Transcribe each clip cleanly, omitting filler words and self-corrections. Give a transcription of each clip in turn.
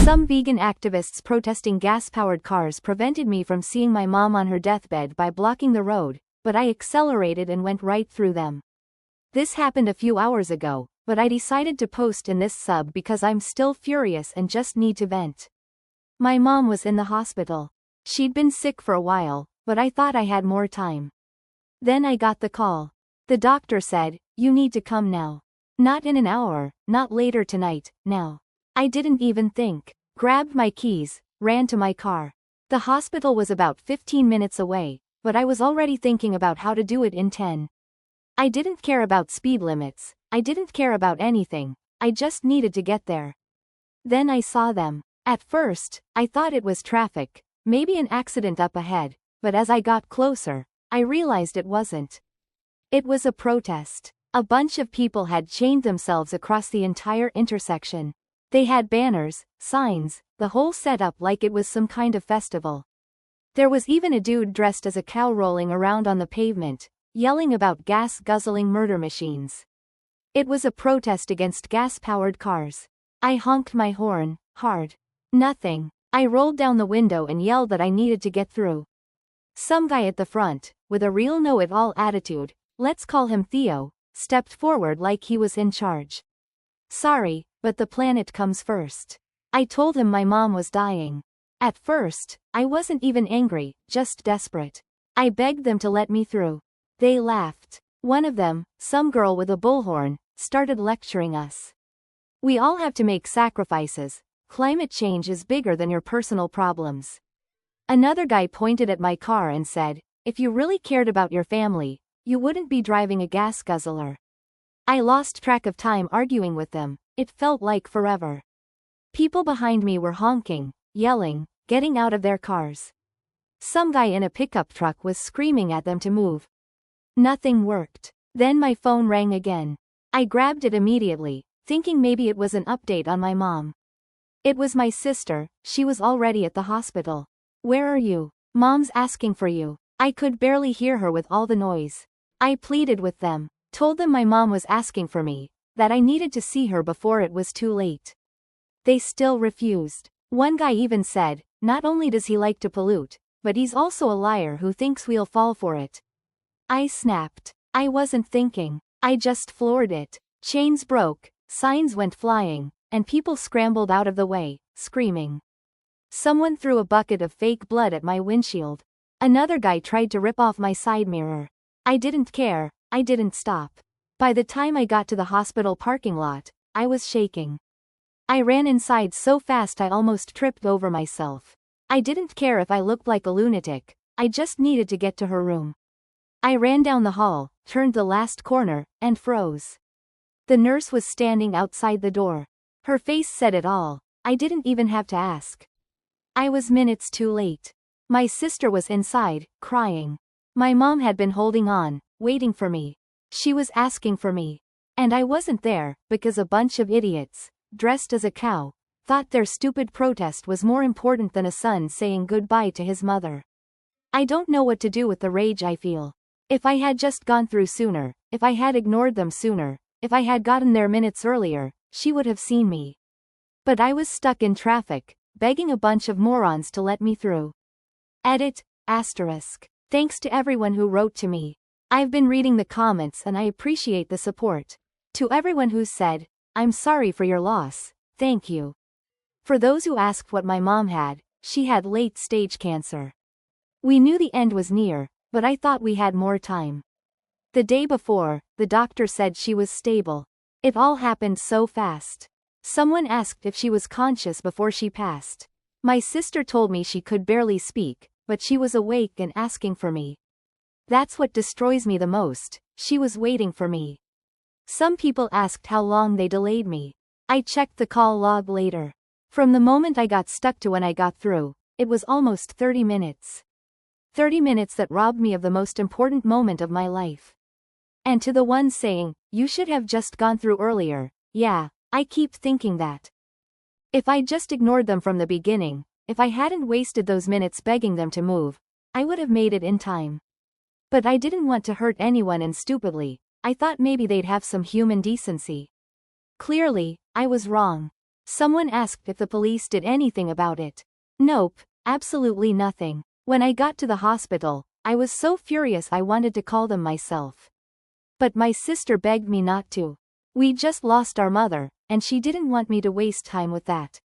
Some vegan activists protesting gas-powered cars prevented me from seeing my mom on her deathbed by blocking the road, but I accelerated and went right through them. This happened a few hours ago, but I decided to post in this sub because I'm still furious and just need to vent. My mom was in the hospital. She'd been sick for a while, but I thought I had more time. Then I got the call. The doctor said, "You need to come now. Not in an hour, not later tonight, now." I didn't even think. Grabbed my keys, ran to my car. The hospital was about 15 minutes away, but I was already thinking about how to do it in 10. I didn't care about speed limits, I didn't care about anything, I just needed to get there. Then I saw them. At first, I thought it was traffic, maybe an accident up ahead, but as I got closer, I realized it wasn't. It was a protest. A bunch of people had chained themselves across the entire intersection. They had banners, signs, the whole setup like it was some kind of festival. There was even a dude dressed as a cow rolling around on the pavement, yelling about gas-guzzling murder machines. It was a protest against gas-powered cars. I honked my horn, hard. Nothing. I rolled down the window and yelled that I needed to get through. Some guy at the front, with a real know-it-all attitude, let's call him Theo, stepped forward like he was in charge. "Sorry, but the planet comes first." I told him my mom was dying. At first, I wasn't even angry, just desperate. I begged them to let me through. They laughed. One of them, some girl with a bullhorn, started lecturing us. "We all have to make sacrifices. Climate change is bigger than your personal problems." Another guy pointed at my car and said, "If you really cared about your family, you wouldn't be driving a gas guzzler." I lost track of time arguing with them. It felt like forever. People behind me were honking, yelling, getting out of their cars. Some guy in a pickup truck was screaming at them to move. Nothing worked. Then my phone rang again. I grabbed it immediately, thinking maybe it was an update on my mom. It was my sister, she was already at the hospital. "Where are you? Mom's asking for you." I could barely hear her with all the noise. I pleaded with them, told them my mom was asking for me, that I needed to see her before it was too late. They still refused. One guy even said, "Not only does he like to pollute, but he's also a liar who thinks we'll fall for it." I snapped. I wasn't thinking. I just floored it. Chains broke, signs went flying, and people scrambled out of the way, screaming. Someone threw a bucket of fake blood at my windshield. Another guy tried to rip off my side mirror. I didn't care, I didn't stop. By the time I got to the hospital parking lot, I was shaking. I ran inside so fast I almost tripped over myself. I didn't care if I looked like a lunatic, I just needed to get to her room. I ran down the hall, turned the last corner, and froze. The nurse was standing outside the door. Her face said it all, I didn't even have to ask. I was minutes too late. My sister was inside, crying. My mom had been holding on, waiting for me. She was asking for me. And I wasn't there, because a bunch of idiots, dressed as a cow, thought their stupid protest was more important than a son saying goodbye to his mother. I don't know what to do with the rage I feel. If I had just gone through sooner, if I had ignored them sooner, if I had gotten there minutes earlier, she would have seen me. But I was stuck in traffic, begging a bunch of morons to let me through. Edit, *. Thanks to everyone who wrote to me. I've been reading the comments and I appreciate the support. To everyone who said, "I'm sorry for your loss," thank you. For those who asked what my mom had, she had late-stage cancer. We knew the end was near, but I thought we had more time. The day before, the doctor said she was stable. It all happened so fast. Someone asked if she was conscious before she passed. My sister told me she could barely speak, but she was awake and asking for me. That's what destroys me the most, she was waiting for me. Some people asked how long they delayed me. I checked the call log later. From the moment I got stuck to when I got through, it was almost 30 minutes. 30 minutes that robbed me of the most important moment of my life. And to the ones saying, "You should have just gone through earlier," yeah, I keep thinking that. If I just ignored them from the beginning, if I hadn't wasted those minutes begging them to move, I would have made it in time. But I didn't want to hurt anyone, and stupidly, I thought maybe they'd have some human decency. Clearly, I was wrong. Someone asked if the police did anything about it. Nope, absolutely nothing. When I got to the hospital, I was so furious I wanted to call them myself. But my sister begged me not to. We just lost our mother, and she didn't want me to waste time with that.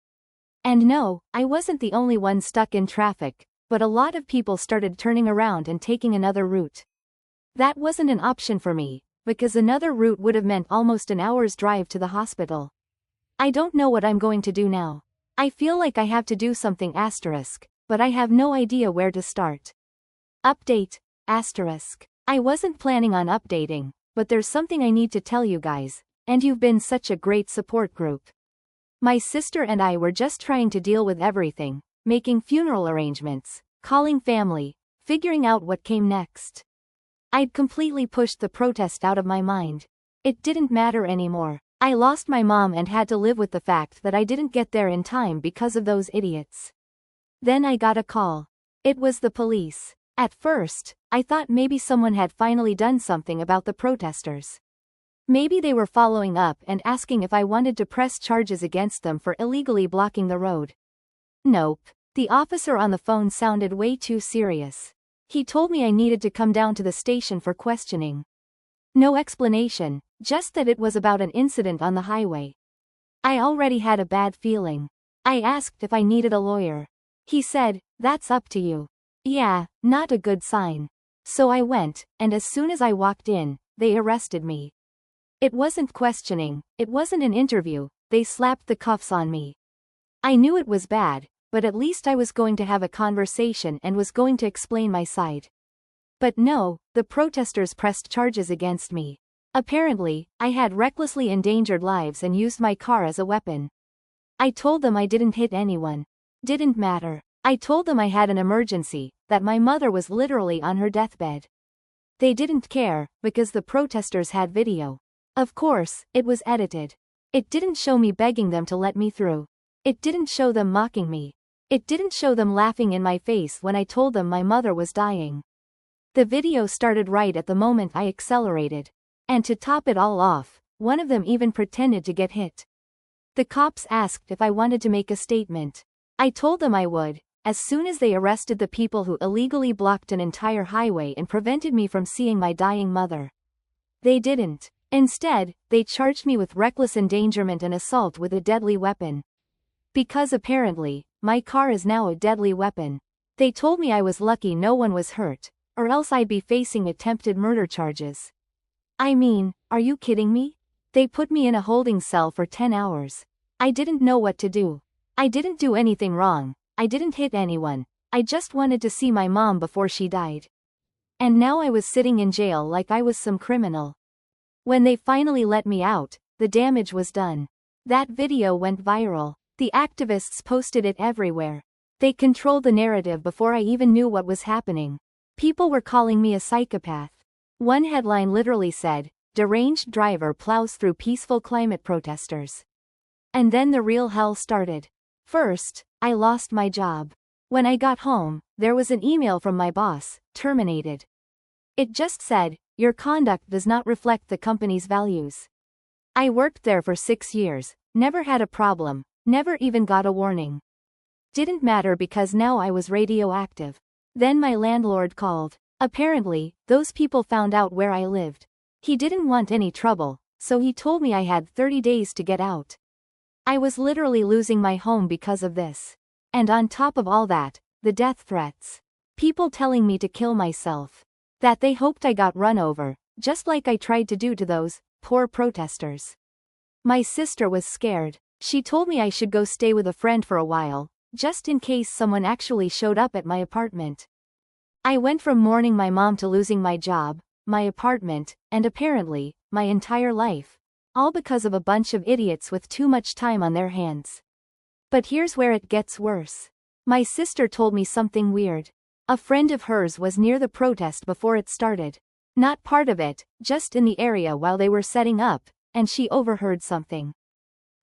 And no, I wasn't the only one stuck in traffic, but a lot of people started turning around and taking another route. That wasn't an option for me, because another route would have meant almost an hour's drive to the hospital. I don't know what I'm going to do now. I feel like I have to do something asterisk, but I have no idea where to start. Update, asterisk. I wasn't planning on updating, but there's something I need to tell you guys, and you've been such a great support group. My sister and I were just trying to deal with everything, making funeral arrangements, calling family, figuring out what came next. I'd completely pushed the protest out of my mind. It didn't matter anymore. I lost my mom and had to live with the fact that I didn't get there in time because of those idiots. Then I got a call. It was the police. At first, I thought maybe someone had finally done something about the protesters. Maybe they were following up and asking if I wanted to press charges against them for illegally blocking the road. Nope. The officer on the phone sounded way too serious. He told me I needed to come down to the station for questioning. No explanation, just that it was about an incident on the highway. I already had a bad feeling. I asked if I needed a lawyer. He said, "That's up to you." Yeah, not a good sign. So I went, and as soon as I walked in, they arrested me. It wasn't questioning, it wasn't an interview, they slapped the cuffs on me. I knew it was bad, but at least I was going to have a conversation and was going to explain my side. But no, the protesters pressed charges against me. Apparently, I had recklessly endangered lives and used my car as a weapon. I told them I didn't hit anyone. Didn't matter. I told them I had an emergency, that my mother was literally on her deathbed. They didn't care, because the protesters had video. Of course, it was edited. It didn't show me begging them to let me through. It didn't show them mocking me. It didn't show them laughing in my face when I told them my mother was dying. The video started right at the moment I accelerated. And to top it all off, one of them even pretended to get hit. The cops asked if I wanted to make a statement. I told them I would, as soon as they arrested the people who illegally blocked an entire highway and prevented me from seeing my dying mother. They didn't. Instead, they charged me with reckless endangerment and assault with a deadly weapon. Because apparently, my car is now a deadly weapon. They told me I was lucky no one was hurt, or else I'd be facing attempted murder charges. I mean, are you kidding me? They put me in a holding cell for 10 hours. I didn't know what to do. I didn't do anything wrong. I didn't hit anyone. I just wanted to see my mom before she died. And now I was sitting in jail like I was some criminal. When they finally let me out, the damage was done. That video went viral. The activists posted it everywhere. They controlled the narrative before I even knew what was happening. People were calling me a psychopath. One headline literally said, "Deranged driver plows through peaceful climate protesters." And then the real hell started. First, I lost my job. When I got home, there was an email from my boss, terminated. It just said, "Your conduct does not reflect the company's values." I worked there for 6 years, never had a problem, never even got a warning. Didn't matter because now I was radioactive. Then my landlord called. Apparently, those people found out where I lived. He didn't want any trouble, so he told me I had 30 days to get out. I was literally losing my home because of this. And on top of all that, the death threats. People telling me to kill myself. That they hoped I got run over, just like I tried to do to those poor protesters. My sister was scared. She told me I should go stay with a friend for a while, just in case someone actually showed up at my apartment. I went from mourning my mom to losing my job, my apartment, and apparently, my entire life. All because of a bunch of idiots with too much time on their hands. But here's where it gets worse. My sister told me something weird. A friend of hers was near the protest before it started. Not part of it, just in the area while they were setting up, and she overheard something.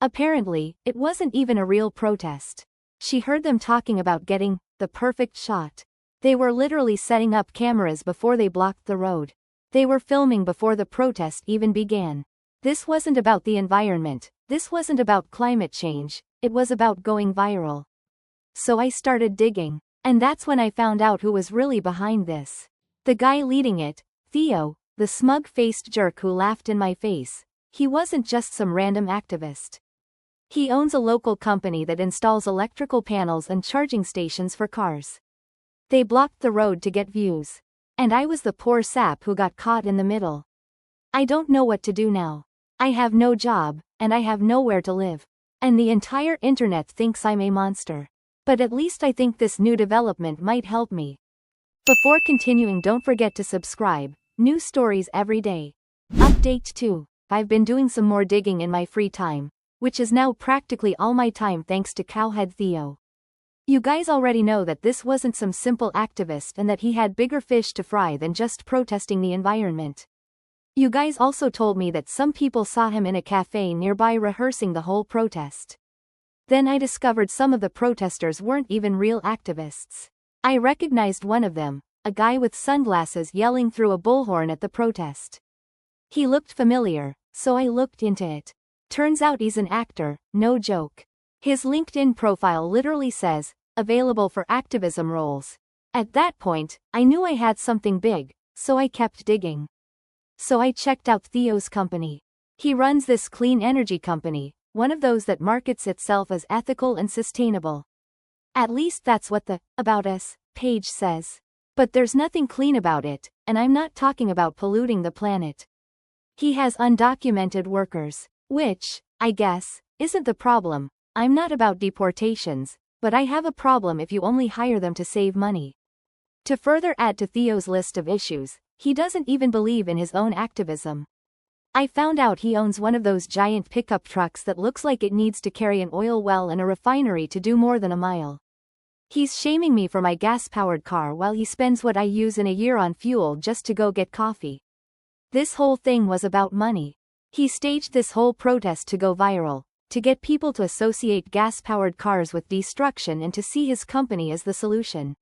Apparently, it wasn't even a real protest. She heard them talking about getting the perfect shot. They were literally setting up cameras before they blocked the road. They were filming before the protest even began. This wasn't about the environment, This wasn't about climate change, it was about going viral. So I started digging. And that's when I found out who was really behind this. The guy leading it, Theo, the smug-faced jerk who laughed in my face, he wasn't just some random activist. He owns a local company that installs electrical panels and charging stations for cars. They blocked the road to get views. And I was the poor sap who got caught in the middle. I don't know what to do now. I have no job, and I have nowhere to live. And the entire internet thinks I'm a monster. But at least I think this new development might help me. Before continuing, don't forget to subscribe. New stories every day. Update 2. I've been doing some more digging in my free time, which is now practically all my time thanks to Cowhead Theo. You guys already know that this wasn't some simple activist and that he had bigger fish to fry than just protesting the environment. You guys also told me that some people saw him in a cafe nearby rehearsing the whole protest. Then I discovered some of the protesters weren't even real activists. I recognized one of them, a guy with sunglasses yelling through a bullhorn at the protest. He looked familiar, so I looked into it. Turns out he's an actor, no joke. His LinkedIn profile literally says, available for activism roles. At that point, I knew I had something big, so I kept digging. So I checked out Theo's company. He runs this clean energy company, one of those that markets itself as ethical and sustainable. At least that's what the About Us page says. But there's nothing clean about it, and I'm not talking about polluting the planet. He has undocumented workers, which, I guess, isn't the problem. I'm not about deportations, but I have a problem if you only hire them to save money. To further add to Theo's list of issues, he doesn't even believe in his own activism. I found out he owns one of those giant pickup trucks that looks like it needs to carry an oil well and a refinery to do more than a mile. He's shaming me for my gas-powered car while he spends what I use in a year on fuel just to go get coffee. This whole thing was about money. He staged this whole protest to go viral, to get people to associate gas-powered cars with destruction and to see his company as the solution.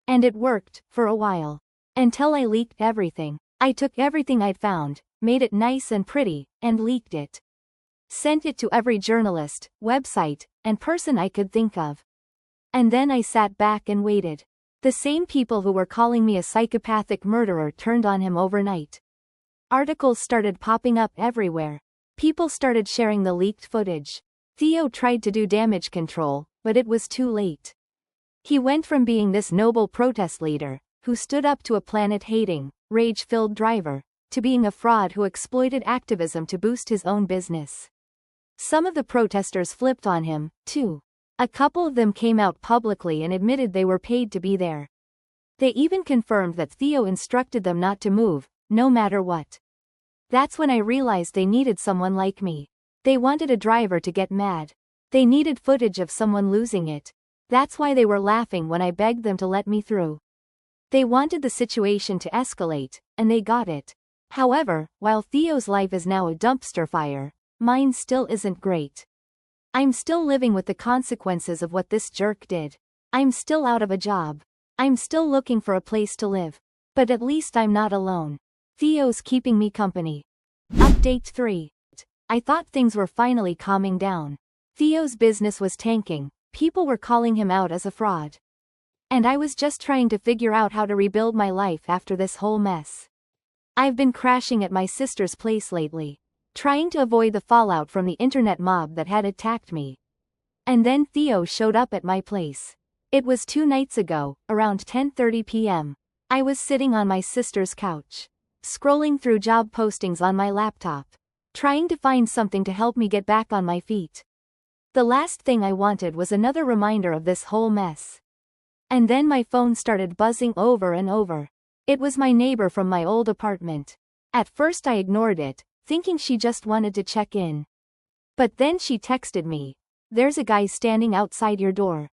And it worked, for a while. Until I leaked everything. I took everything I'd found, made it nice and pretty, and leaked it. Sent it to every journalist, website, and person I could think of. And then I sat back and waited. The same people who were calling me a psychopathic murderer turned on him overnight. Articles started popping up everywhere. People started sharing the leaked footage. Theo tried to do damage control, but it was too late. He went from being this noble protest leader, who stood up to a planet-hating, rage-filled driver, to being a fraud who exploited activism to boost his own business. Some of the protesters flipped on him, too. A couple of them came out publicly and admitted they were paid to be there. They even confirmed that Theo instructed them not to move, no matter what. That's when I realized they needed someone like me. They wanted a driver to get mad. They needed footage of someone losing it. That's why they were laughing when I begged them to let me through. They wanted the situation to escalate, and they got it. However, while Theo's life is now a dumpster fire, mine still isn't great. I'm still living with the consequences of what this jerk did. I'm still out of a job. I'm still looking for a place to live. But at least I'm not alone. Theo's keeping me company. Update 3. I thought things were finally calming down. Theo's business was tanking. People were calling him out as a fraud. And I was just trying to figure out how to rebuild my life after this whole mess. I've been crashing at my sister's place lately, trying to avoid the fallout from the internet mob that had attacked me. And then Theo showed up at my place. It was 2 nights ago, around 10:30 p.m. I was sitting on my sister's couch, scrolling through job postings on my laptop, trying to find something to help me get back on my feet. The last thing I wanted was another reminder of this whole mess. And then my phone started buzzing over and over. It was my neighbor from my old apartment. At first I ignored it, thinking she just wanted to check in. But then she texted me. "There's a guy standing outside your door.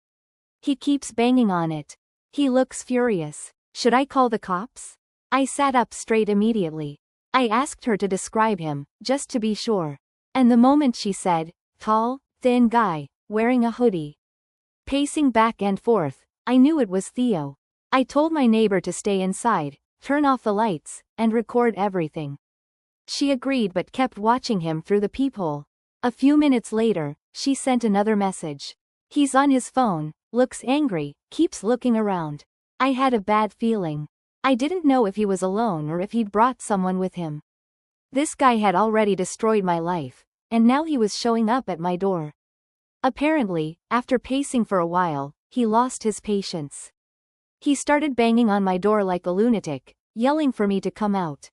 He keeps banging on it. He looks furious. Should I call the cops?" I sat up straight immediately. I asked her to describe him, just to be sure. And the moment she said, "Tall, thin guy, wearing a hoodie, pacing back and forth," I knew it was Theo. I told my neighbor to stay inside, turn off the lights, and record everything. She agreed but kept watching him through the peephole. A few minutes later, she sent another message. He's on his phone, looks angry, keeps looking around. I had a bad feeling. I didn't know if he was alone or if he'd brought someone with him. This guy had already destroyed my life, and now he was showing up at my door. Apparently, after pacing for a while, he lost his patience. He started banging on my door like a lunatic, yelling for me to come out.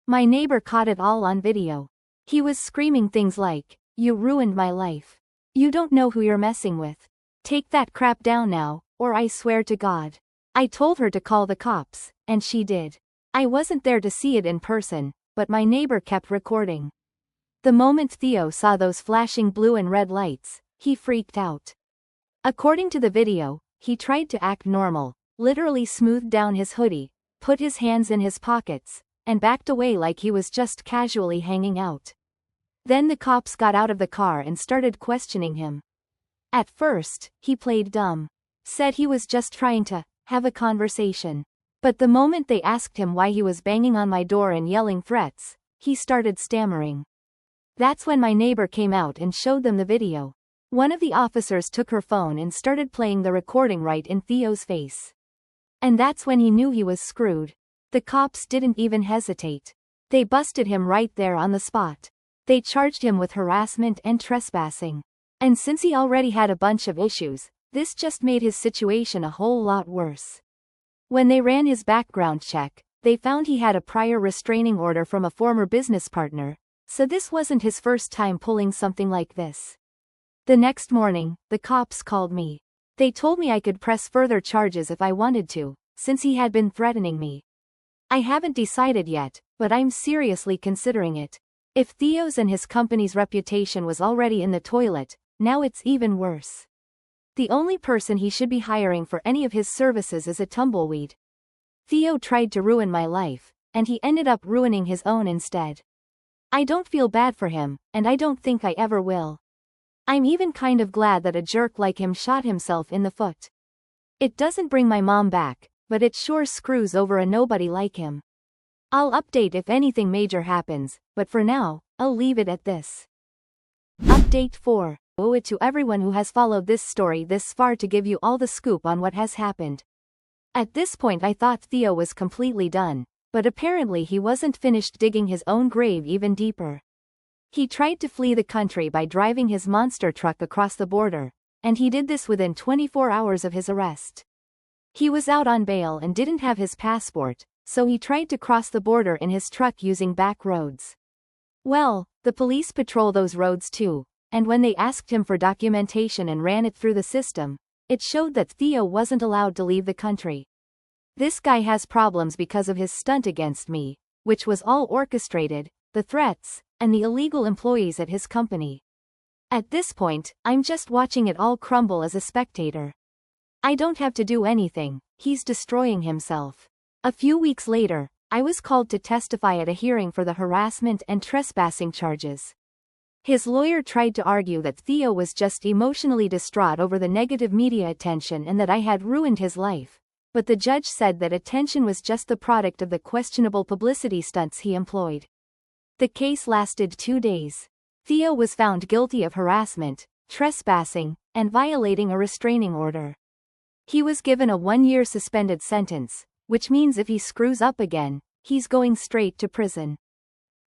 My neighbor caught it all on video. He was screaming things like, "You ruined my life. You don't know who you're messing with. Take that crap down now, or I swear to God." I told her to call the cops, and she did. I wasn't there to see it in person, but my neighbor kept recording. The moment Theo saw those flashing blue and red lights, he freaked out. According to the video, he tried to act normal, literally smoothed down his hoodie, put his hands in his pockets, and backed away like he was just casually hanging out. Then the cops got out of the car and started questioning him. At first, he played dumb. Said he was just trying to have a conversation. But the moment they asked him why he was banging on my door and yelling threats, he started stammering. That's when my neighbor came out and showed them the video. One of the officers took her phone and started playing the recording right in Theo's face. And that's when he knew he was screwed. The cops didn't even hesitate. They busted him right there on the spot. They charged him with harassment and trespassing. And since he already had a bunch of issues, this just made his situation a whole lot worse. When they ran his background check, they found he had a prior restraining order from a former business partner, so this wasn't his first time pulling something like this. The next morning, the cops called me. They told me I could press further charges if I wanted to, since he had been threatening me. I haven't decided yet, but I'm seriously considering it. If Theo's and his company's reputation was already in the toilet, now it's even worse. The only person he should be hiring for any of his services is a tumbleweed. Theo tried to ruin my life, and he ended up ruining his own instead. I don't feel bad for him, and I don't think I ever will. I'm even kind of glad that a jerk like him shot himself in the foot. It doesn't bring my mom back, but it sure screws over a nobody like him. I'll update if anything major happens, but for now, I'll leave it at this. Update 4. Owe it to everyone who has followed this story this far to give you all the scoop on what has happened. At this point I thought Theo was completely done, but apparently he wasn't finished digging his own grave even deeper. He tried to flee the country by driving his monster truck across the border, and he did this within 24 hours of his arrest. He was out on bail and didn't have his passport, so he tried to cross the border in his truck using back roads. Well, the police patrol those roads too, and when they asked him for documentation and ran it through the system, it showed that Theo wasn't allowed to leave the country. This guy has problems because of his stunt against me, which was all orchestrated, the threats, and the illegal employees at his company. At this point, I'm just watching it all crumble as a spectator. I don't have to do anything, he's destroying himself. A few weeks later, I was called to testify at a hearing for the harassment and trespassing charges. His lawyer tried to argue that Theo was just emotionally distraught over the negative media attention and that I had ruined his life, but the judge said that attention was just the product of the questionable publicity stunts he employed. The case lasted 2 days. Theo was found guilty of harassment, trespassing, and violating a restraining order. He was given a 1-year suspended sentence, which means if he screws up again, he's going straight to prison.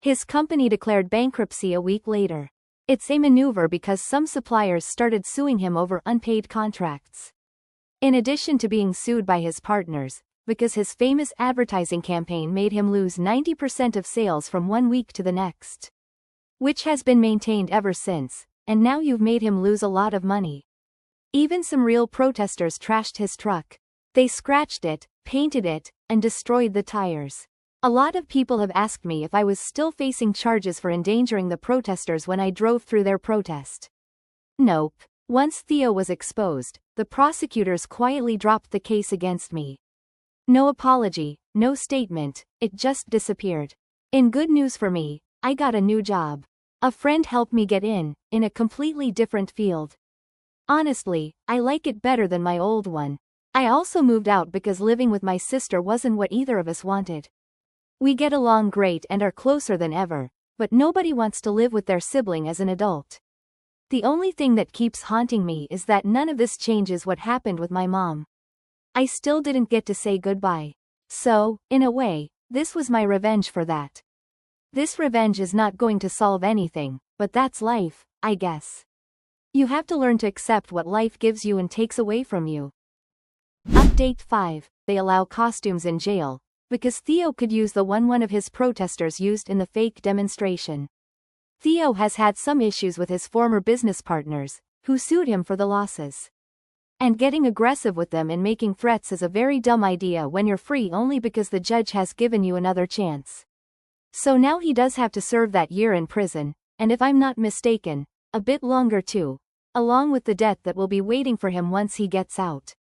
His company declared bankruptcy a week later. It's a maneuver because some suppliers started suing him over unpaid contracts. In addition to being sued by his partners, because his famous advertising campaign made him lose 90% of sales from 1 week to the next. Which has been maintained ever since, and now you've made him lose a lot of money. Even some real protesters trashed his truck. They scratched it, painted it, and destroyed the tires. A lot of people have asked me if I was still facing charges for endangering the protesters when I drove through their protest. Nope. Once Theo was exposed, the prosecutors quietly dropped the case against me. No apology, no statement, it just disappeared. In good news for me, I got a new job. A friend helped me get in a completely different field. Honestly, I like it better than my old one. I also moved out because living with my sister wasn't what either of us wanted. We get along great and are closer than ever, but nobody wants to live with their sibling as an adult. The only thing that keeps haunting me is that none of this changes what happened with my mom. I still didn't get to say goodbye. So, in a way, this was my revenge for that. This revenge is not going to solve anything, but that's life, I guess. You have to learn to accept what life gives you and takes away from you. Update 5. They allow costumes in jail, because Theo could use the one of his protesters used in the fake demonstration. Theo has had some issues with his former business partners, who sued him for the losses. And getting aggressive with them and making threats is a very dumb idea when you're free only because the judge has given you another chance. So now he does have to serve that year in prison, and if I'm not mistaken, a bit longer too, along with the debt that will be waiting for him once he gets out.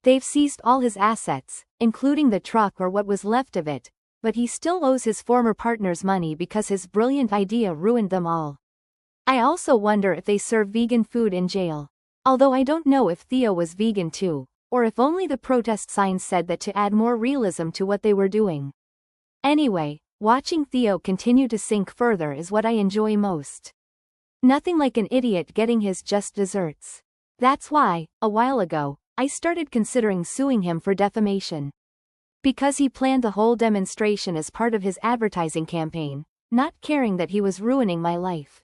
They've seized all his assets, including the truck or what was left of it, but he still owes his former partners money because his brilliant idea ruined them all. I also wonder if they serve vegan food in jail. Although I don't know if Theo was vegan too, or if only the protest signs said that to add more realism to what they were doing. Anyway, watching Theo continue to sink further is what I enjoy most. Nothing like an idiot getting his just desserts. That's why, a while ago, I started considering suing him for defamation. Because he planned the whole demonstration as part of his advertising campaign, not caring that he was ruining my life.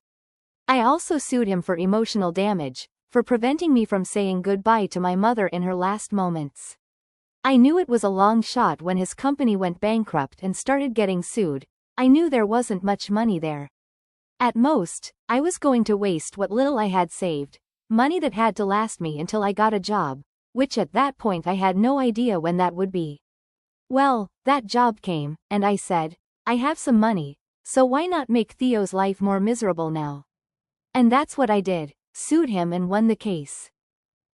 I also sued him for emotional damage, for preventing me from saying goodbye to my mother in her last moments. I knew it was a long shot when his company went bankrupt and started getting sued. I knew there wasn't much money there. At most, I was going to waste what little I had saved, money that had to last me until I got a job, which at that point I had no idea when that would be. Well, that job came, and I said, I have some money, so why not make Theo's life more miserable now? And that's what I did, sued him and won the case.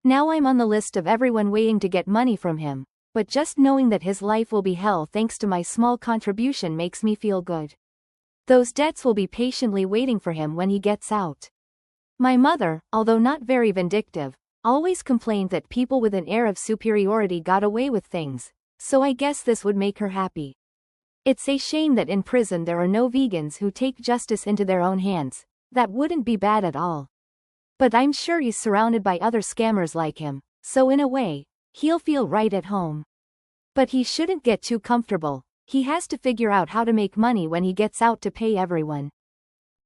Now I'm on the list of everyone waiting to get money from him, but just knowing that his life will be hell thanks to my small contribution makes me feel good. Those debts will be patiently waiting for him when he gets out. My mother, although not very vindictive, always complained that people with an air of superiority got away with things, so I guess this would make her happy. It's a shame that in prison there are no vegans who take justice into their own hands. That wouldn't be bad at all. But I'm sure he's surrounded by other scammers like him, so in a way, he'll feel right at home. But he shouldn't get too comfortable. He has to figure out how to make money when he gets out to pay everyone.